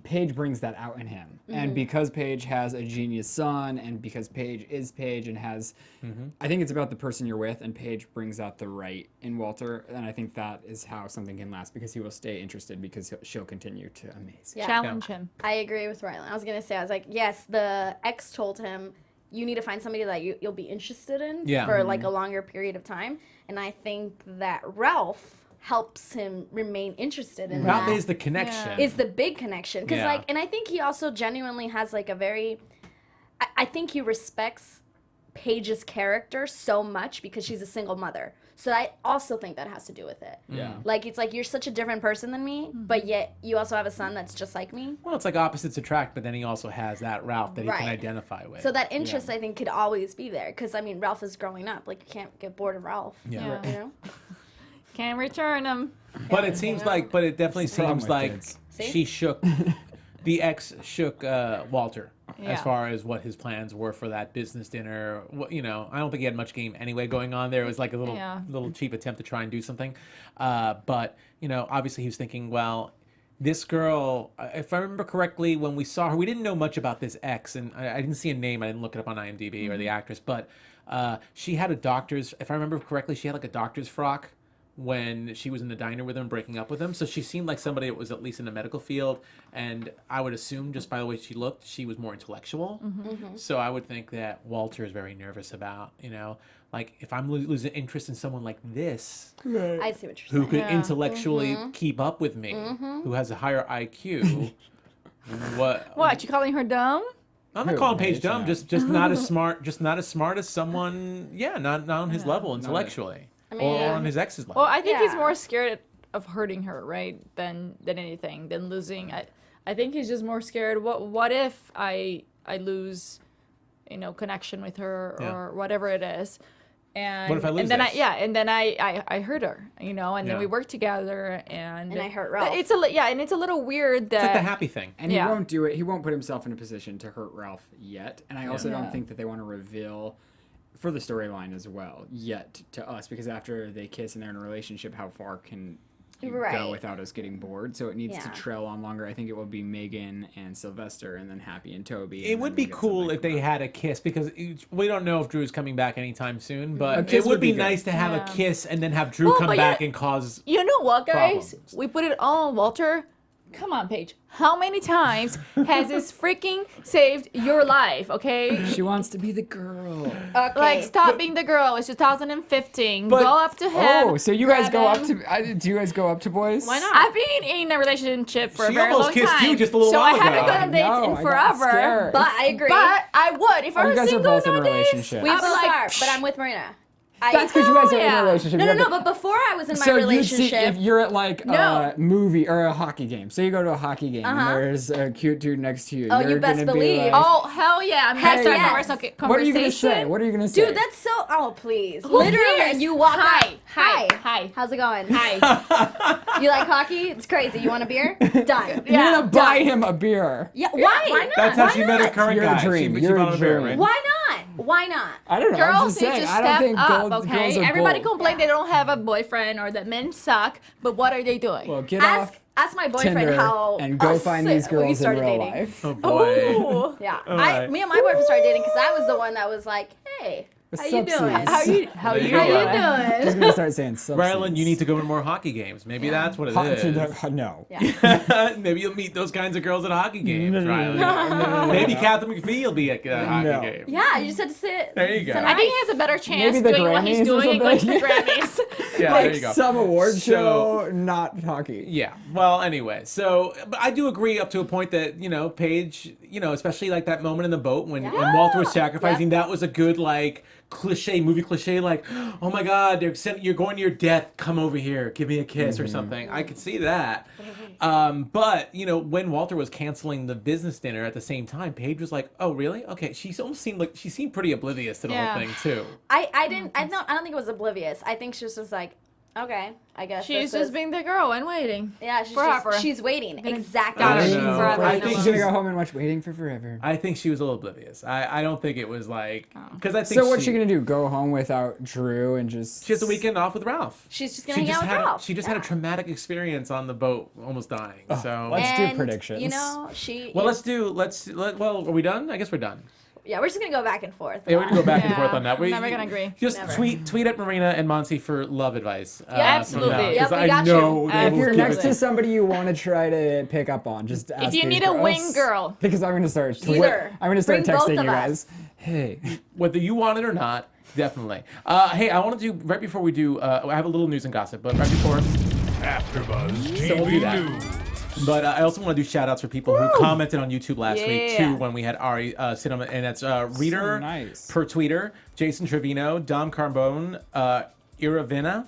Paige brings that out in him. And because Paige has a genius son, and because Paige is Paige and has, I think it's about the person you're with, and Paige brings out the right in Walter, and I think that is how something can last, because he will stay interested, because she'll continue to amaze. Yeah. Challenge him. I agree with Ryland. I was going to say, I was like, yes, the ex told him, you need to find somebody that you'll be interested in for like a longer period of time. And I think that Ralph helps him remain interested in Ralph that. is the connection. Is the big connection. Because Yeah. and I think he also genuinely has like a very, I think he respects Paige's character so much because she's a single mother. So I also think that has to do with it. Yeah. Like, it's like, you're such a different person than me, but yet you also have a son that's just like me. Well, it's like opposites attract, but then he also has that Ralph that he can identify with. So that interest, I think, could always be there. Because, I mean, Ralph is growing up. Like, you can't get bored of Ralph. Yeah. You know? Can't return him. But it seems like, but it definitely problem seems with like kids. See? she shook, the ex shook Walter as Yeah. far as what his plans were for that business dinner. I don't think he had much game anyway going on there. It was like a little cheap attempt to try and do something. But, obviously he was thinking, well, this girl, if I remember correctly, when we saw her, we didn't know much about this ex, and I didn't see a name. I didn't look it up on IMDb or the actress, but she had if I remember correctly, she had like a doctor's frock when she was in the diner with him, breaking up with him. So she seemed like somebody that was at least in the medical field, and I would assume just by the way she looked, she was more intellectual. So I would think that Walter is very nervous about, like if I'm losing interest in someone like this, I see what who you're could saying. intellectually keep up with me, who has a higher IQ. What, you calling her dumb? I'm not Who, calling Paige Paige? dumb, Yeah. just not as smart, as someone, not on his level intellectually, or on his ex's level. Well, I think he's Yeah. more scared of hurting her, right, than anything, than losing. I think he's just more scared. What if I lose, connection with her or whatever it is, and What if I lose and then this? and then I hurt her, and then Yeah. we work together, and I hurt Ralph. It's and it's a little weird that It's like the happy thing. And he Yeah. won't do it. He won't put himself in a position to hurt Ralph yet. And I also Yeah. don't think that they want to reveal for the storyline as well yet to us, because after they kiss and they're in a relationship, how far can you Right. go without us getting bored? So it needs to Yeah. trail on longer. I think it will be Megan and Sylvester, and then Happy and Toby. It and would then be we get cool something if they from had a kiss, because we don't know if Drew's coming back anytime soon, A but kiss it would would be be good. nice to have Yeah. a kiss and then have Drew Well, come but back yeah- and cause. You know what, guys? Problems. We put it all on Walter. Come on, Paige. How many times has this freaking saved your life, okay? She wants to be the girl. Okay. Like, stop being the girl. It's 2015. But- Go up to him. Oh, so you guys grab go up him. to? Do you guys go up to boys? Why not? I've been in a relationship for a She very almost long kissed time. you just a little so while I haven't ago. gone on dates No, in I got forever. scared. But I agree. But I would. If I Oh, was you guys are single both in nowadays, relationships. we I'd both be like, are, but I'm with Marina. That's because you guys are yeah. in a relationship. No, You no, have no. to- But before I was in my So you'd relationship, see if you're at like No. a movie or a hockey game. So you go to a hockey game and Uh-huh. there's a cute dude next to you. Oh, you're you best gonna be believe. like, oh, hell yeah. I'm Heck going to start yes. conversation. what are you gonna say? What are you gonna say? dude, that's so. Oh, please. Who Literally, cares? you walk Hi. out. Hi. Hi. How's it going? Hi. You like hockey? It's crazy. You want a beer? Done. You're gonna buy him a beer. Yeah. Why? why not? That's how Why she met her not? current You're a guy. dream. She You're bought a a beer, dream. right? Why not? Why not? I don't know. I'm Girls just need saying. to I don't step think up, girls okay? are Everybody gold. complain they don't have a boyfriend or that men suck, but what are they doing? Well, get Ask off my boyfriend Tinder how and go us- find these we girls in started real dating. life. Oh boy. Ooh. Yeah. right. Me and my boyfriend started dating because I was the one that was like, hey, how What's you up, doing? sis? How you There you doing? go. How you Just doing? gonna start saying substance. Ryland, you need to go to more hockey games. Maybe that's what it is. No. Yeah. Maybe you'll meet those kinds of girls at hockey games, No, no, no, Ryland. no, no, Maybe no. Catherine McPhee will be at a hockey No. game. Yeah, you just had to sit. There you go. sit I think he nice. has a better chance Maybe the doing what he's Grammys or doing and going to the something. Grammys. Yeah, Like there you go. some award So- show, not hockey. Yeah. Well, anyway, so but I do agree up to a point that Paige, especially like that moment in the boat when Walter was sacrificing, that was a good like movie cliche, like, oh my God, you're going to your death. Come over here, give me a kiss or something. I could see that. But when Walter was canceling the business dinner at the same time, Paige was like, oh really? Okay. She almost seemed like she seemed pretty oblivious to the whole thing too. I don't think it was oblivious. I think she was just like, okay, I guess She's this just is- being the girl and waiting. yeah, she's forever. she's waiting. Exactly. got her She's No, forever. I You think know She's what? gonna go home and watch Waiting for Forever. I think she was a little oblivious. I don't think it was like because I think So what's she gonna do? Go home without Drew and just? She has the weekend off with Ralph. She's just gonna hang out with Ralph. She just had a traumatic experience on the boat, almost dying. So Let's do And, predictions. well, are we done? I guess we're done. yeah, we're just gonna go back and forth. Yeah, we're gonna go back and Yeah, forth on that. I'm never gonna agree. Just Never. tweet at Marina and Monse for love advice. Yeah, absolutely. Yep, we I got know you. they If will you're give next it to somebody you want to try to pick up on, just ask you these need a girls. wing girl. Because I'm gonna start. Either. I'm gonna start Bring both texting of you us. guys. Hey. whether you want it or not. Definitely. Hey, I want to do right before we do. I have a little news and gossip, but right before. AfterBuzz TV So we'll do that. News. But I also want to do shout outs for people who commented on YouTube last week Yeah. too when we had Ari sit on, and that's Reader nice. per tweeter, Jason Trevino, Dom Carbone, Iravina,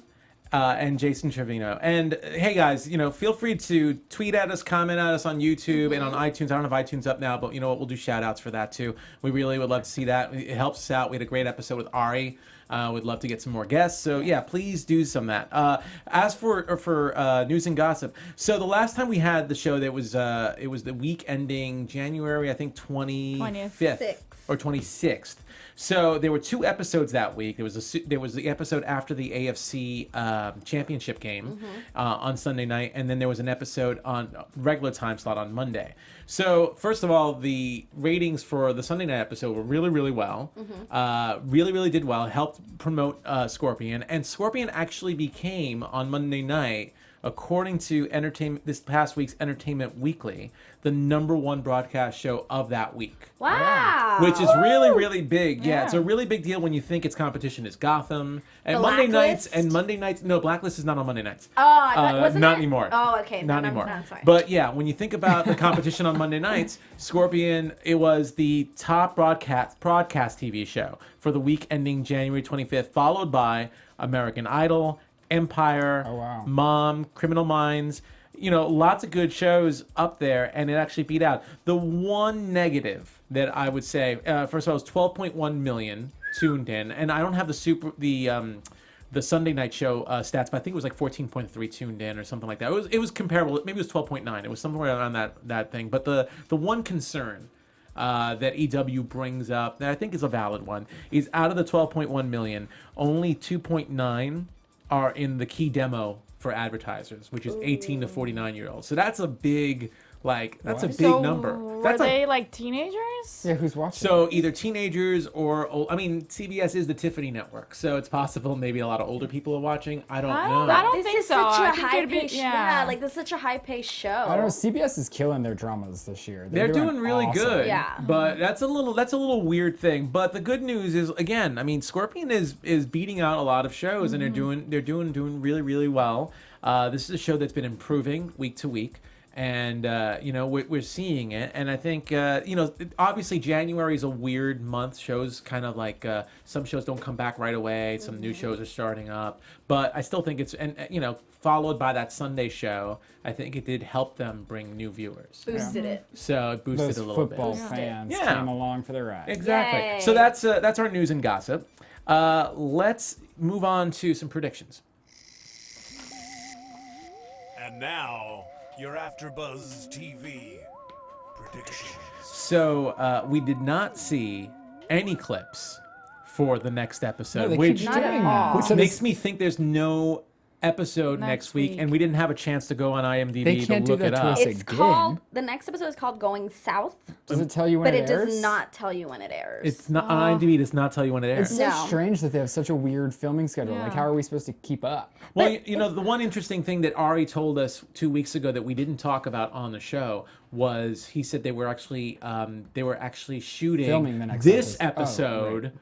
and Jason Trevino. And hey guys, feel free to tweet at us, comment at us on YouTube and on iTunes. I don't have iTunes up now, but you know what? We'll do shout outs for that too. We really would love to see that. It helps us out. We had a great episode with Ari. We'd love to get some more guests. So yeah, please do some of that. As for news and gossip, so the last time we had the show, it was the week ending January, I think 25th or 26th. So there were 2 episodes that week. There was the episode after the AFC championship game on Sunday night, and then there was an episode on regular time slot on Monday. So first of all, the ratings for the Sunday night episode were really, really well. Really, really did well. Helped promote Scorpion, and Scorpion actually became on Monday night, according to this past week's Entertainment Weekly, the #1 broadcast show of that week. Wow. Which is really, really big. Yeah, it's a really big deal when you think its competition is Gotham. And Monday nights, no, Blacklist is not on Monday nights. Oh, I thought, wasn't not it? anymore. Oh, okay. Not No, anymore. No, sorry. But yeah, when you think about the competition on Monday nights, Scorpion, it was the top broadcast TV show for the week ending January 25th, followed by American Idol, Empire, Mom, Criminal Minds. Lots of good shows up there, and it actually beat out. The one negative that I would say, first of all, it was 12.1 million tuned in, and I don't have the Sunday night show stats, but I think it was like 14.3 tuned in or something like that. It was comparable. Maybe it was 12.9. It was somewhere around that thing. But the one concern that EW brings up, that I think is a valid one, is out of the 12.1 million, only 2.9 are in the key demo for advertisers, which is 18 to 49-year-olds. So that's a big, that's a big number. Were they like teenagers? Yeah, who's watching? So either teenagers or CBS is the Tiffany network, so it's possible maybe a lot of older people are watching. I don't know. I don't This think is so. such I a think it'd be- high-paced, yeah. this is such a high-paced show. I don't know. CBS is killing their dramas this year. They're doing really awesome. good. Yeah. But that's a little weird thing. But the good news is, again, Scorpion is beating out a lot of shows, and they're doing really, really well. This is a show that's been improving week to week. And, we're seeing it. And I think, obviously January is a weird month. Shows kind of like, some shows don't come back right away. Some new shows are starting up. But I still think followed by that Sunday show, I think it did help them bring new viewers. Boosted it. So it boosted Those a little bit. football fans Yeah. came along for the ride. Exactly. Yay. So that's our news and gossip. Let's move on to some predictions. And now, your AFTERBUZZ TV predictions. So we did not see any clips for the next episode, they which keep doing that. which So makes me think there's no episode next week, and we didn't have a chance to go on IMDb They to can't do look that it to up. us It's again. called, the next episode is called Going South, Does it tell you when but it airs? does not tell you when it airs. It's not on IMDb. Does not tell you when it airs. It's so No. strange that they have such a weird filming schedule. Like, Yeah. how are we supposed to keep up? Well, you know, the one interesting thing that Ari told us 2 weeks ago that we didn't talk about on the show was he said they were actually shooting Filming the next this episode. episode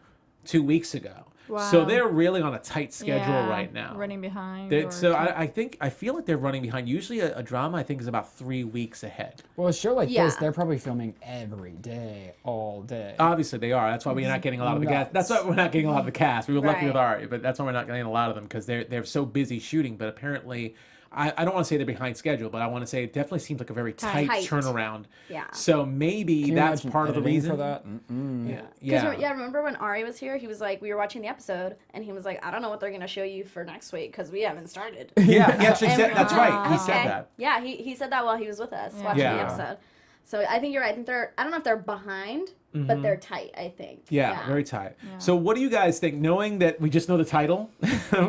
2 weeks ago. So Wow. they're really on a tight schedule Yeah, right now. running behind. So or- I feel like they're running behind. Usually a drama I think is about 3 weeks ahead. Well, a show like Yeah. this, they're probably filming every day, all day. Obviously they are. That's why we're not getting a lot of the cast. That's why we're not getting a lot of the cast. We were lucky with Right. Ari, but that's why we're not getting a lot of them because they're so busy shooting. But apparently, I don't want to say they're behind schedule, but I want to say it definitely seems like a very tight Tight. turnaround. Yeah. So maybe Can you that's imagine part of the editing reason for that. Mm-mm. Yeah. Yeah, remember when Ari was here? He was like, we were watching the episode, and he was like, I don't know what they're gonna show you for next week because we haven't started. Yeah, he actually And said we that's were right. like, He said "Okay." that. Yeah, he said that while he was with us watching Yeah. the episode. So I think you're right. I think I don't know if they're behind, but they're tight. I think. Yeah, very tight. So what do you guys think? Knowing that we just know the title,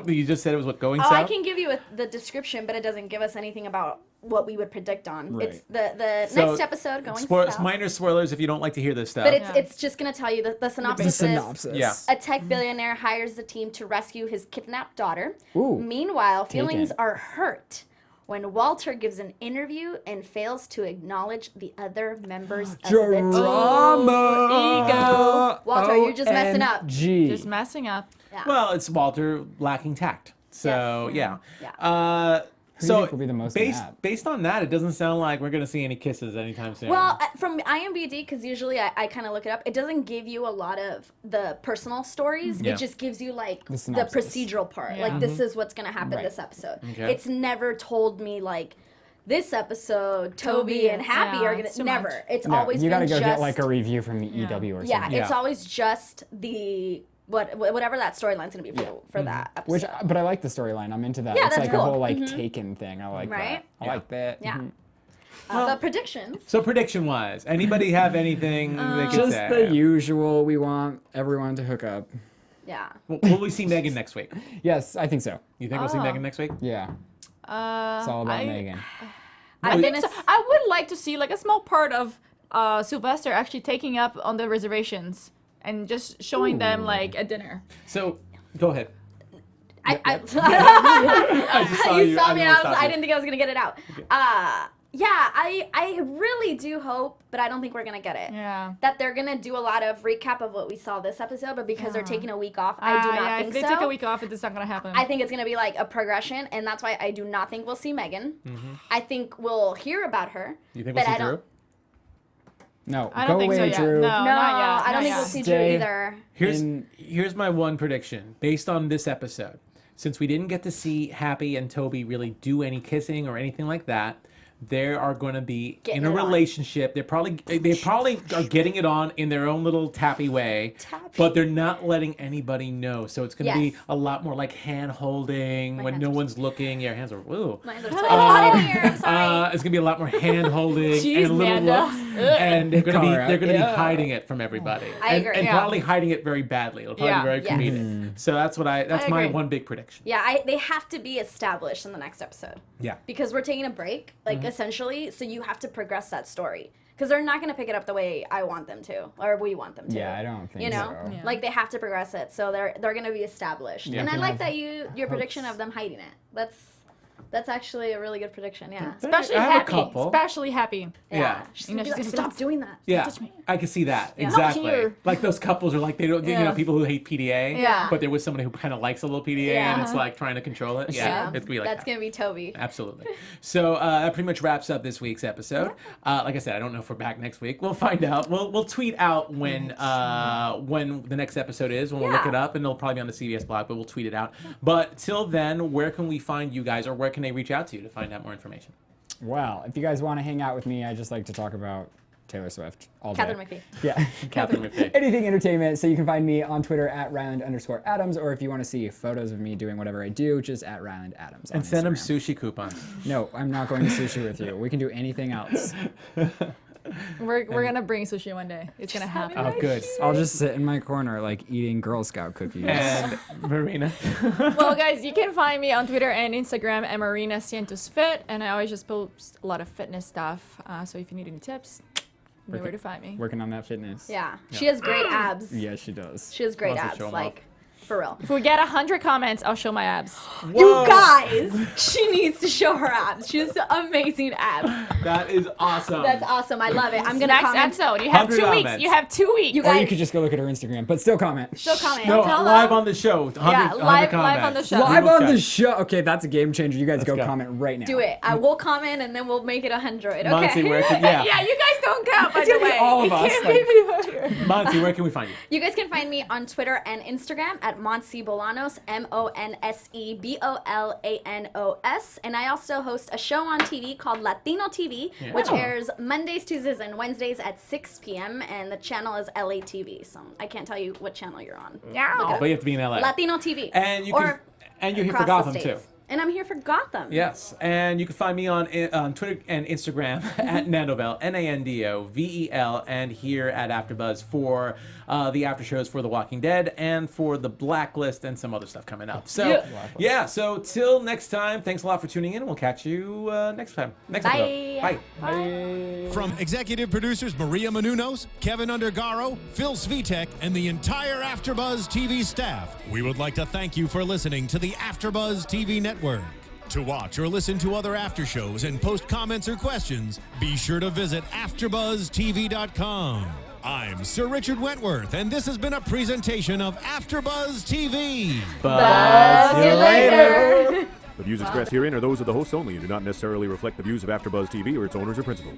you just said it was what Going Oh, South. I can give you the description, but it doesn't give us anything about what we would predict on. Right. It's the So, next episode Going South. Minor spoilers if you don't like to hear this stuff. But it's just gonna tell you the synopsis. The is, synopsis. Yeah. A tech billionaire hires the team to rescue his kidnapped daughter. Ooh. Meanwhile, feelings Taken. are hurt when Walter gives an interview and fails to acknowledge the other members of the team. Drama. Walter, you're just messing up. OMG. just messing up. Well, it's Walter lacking tact. So Yes. yeah. Yeah. Who do you So think will be the most mad? based on that, it doesn't sound like we're gonna see any kisses anytime soon. Well, from IMDb, because usually I kind of look it up, it doesn't give you a lot of the personal stories. Yeah. It just gives you like the synopsis. procedural part. Yeah. Like, this is what's going to happen Right. this episode. Okay. It's never told me, like, this episode, Toby Toby and Happy yeah, are going it's to... too Never. much. It's No, always you been gotta go just... get like a review from the EW or something. Yeah, it's Yeah. always just the... whatever that storyline's going to be for that episode. Which, but I like the storyline. I'm into that. Yeah, it's that's like a cool. whole like Taken thing. I like Right? that. I like that. Yeah. Mhm. But predictions... So prediction wise, anybody have anything they could Just say? the usual. We want everyone to hook up. Yeah. Will we see Megan next week? Yes, I think so. You think we'll see Oh. Megan next week? Yeah, it's all about Megan. I think so. I would like to see like a small part of Sylvester actually taking up on the reservations and just showing them like a dinner. So go ahead. I just saw you saw I me. didn't stop I you. didn't think I was gonna get it out. Yeah, I really do hope, but I don't think we're gonna get it. Yeah. That they're gonna do a lot of recap of what we saw this episode, but because they're taking a week off, I do not yeah, think if they so. take a week off, it's not gonna happen. I think it's gonna be like a progression, and that's why I do not think we'll see Megan. I think we'll hear about her. You think but we'll see I don't. Drew? No, I don't go think so away, yet. Drew. No, No, not yet. I don't not think yet. we'll see Stay- Drew either. Here's my one prediction based on this episode. Since we didn't get to see Happy and Toby really do any kissing or anything like that, they are going to be Getting in a it on. relationship. They probably are getting it on in their own little tappy way, Tappy. but they're not letting anybody know. So it's going to Yes. be a lot more like hand holding when hands no are one's looking. Your hands are woo. Mine are so- it's hot in here. I'm sorry. It's gonna be a lot more hand holding Jeez, and little Nando. looks, and they're gonna Cara, be yeah. hiding it from everybody. I and, agree. and Yeah. probably hiding it very badly. It'll probably Yeah. be very Yes. comedic. So that's I my agree. one big prediction. Yeah, they have to be established in the next episode. Yeah. Because we're taking a break, like essentially, so you have to progress that story. Because they're not going to pick it up the way I want them to, or we want them to. Yeah, I don't think You know, so. Yeah. like they have to progress it, so they're going to be established. Yeah. And I Can like have that your prediction of them hiding it. That's actually a really good prediction. Yeah. Especially I have a happy. couple. Especially happy. Yeah. She's You know, gonna be she's like, gonna stop doing that. Yeah, touch me. I can see that Yeah. Not exactly. here. Like those couples are like they don't, you know, Yeah. people who hate PDA. Yeah. But there was somebody who kind of likes a little PDA, and Yeah. it's like trying to control it. Yeah, it's gonna be like that's that. gonna be Toby. Absolutely. So that pretty much wraps up this week's episode. Like I said, I don't know if we're back next week. We'll find out. We'll tweet out when the next episode is. When we'll look Yeah. it up, and it'll probably be on the CBS blog, but we'll tweet it out. But till then, where can we find you guys, or where can they reach out to you to find out more information? Well, if you guys want to hang out with me, I just like to talk about Taylor Swift all day. Catherine McPhee. Yeah. Catherine McPhee. Anything entertainment. So you can find me on Twitter at Ryland_Adams, or if you want to see photos of me doing whatever I do, just at Ryland Adams. And send them sushi coupons. No, I'm not going to sushi with you. We can do anything else. We're gonna bring sushi one day. It's gonna happen. Oh, good. I'll just sit in my corner like eating Girl Scout cookies. And Marina. Well, guys, you can find me on Twitter and Instagram at Marina Santos Fit, and I always just post a lot of fitness stuff. So if you need any tips, you know where to find me. Working on that fitness. Yeah. She has great abs. Yeah, she does. She has great Wants to abs. show 'em Like, for real. If we get 100 comments, I'll show my abs. Whoa. You guys, she needs to show her abs. She has amazing abs. That is awesome. That's awesome. I love it. I'm gonna Next comment. episode, you have 100 2 weeks. comments. You have 2 weeks. You Or guys, you could just go look at her Instagram, but still comment. still comment. No, Tell live them. on the show. 100, Yeah, 100 live comments. on the show. Live We will on the check. show. Okay, that's a game changer. You guys go go. comment right now. Do it. I will comment and then we'll make it 100. Okay. Monse, where can, yeah. Yeah, you guys don't count, by It's the gonna be way. all of It us, can't like- be me. Monse, where can we find you? You guys can find me on Twitter and Instagram at Monse Bolanos, MonseBolanos. And I also host a show on TV called Latino TV, which airs Mondays, Tuesdays, and Wednesdays at 6 p.m. And the channel is LA TV. So I can't tell you what channel you're on. Yeah. But you have to be in LA. Latino TV. And you can, and you're here for across the Gotham too. states. And I'm here for Gotham. Yes, and you can find me on Twitter and Instagram at Nandovel, Nandovel, and here at AfterBuzz for the after shows for The Walking Dead and for The Blacklist and some other stuff coming up. So so till next time, thanks a lot for tuning in. We'll catch you next time. Next Bye. episode. Bye. From executive producers Maria Menounos, Kevin Undergaro, Phil Svitek, and the entire AfterBuzz TV staff, we would like to thank you for listening to the AfterBuzz TV network. To watch or listen to other after shows and post comments or questions, be sure to visit AfterBuzzTV.com. I'm Sir Richard Wentworth, and this has been a presentation of AfterBuzz TV. Buzz you later. The views expressed herein are those of the hosts only and do not necessarily reflect the views of AfterBuzz TV or its owners or principals.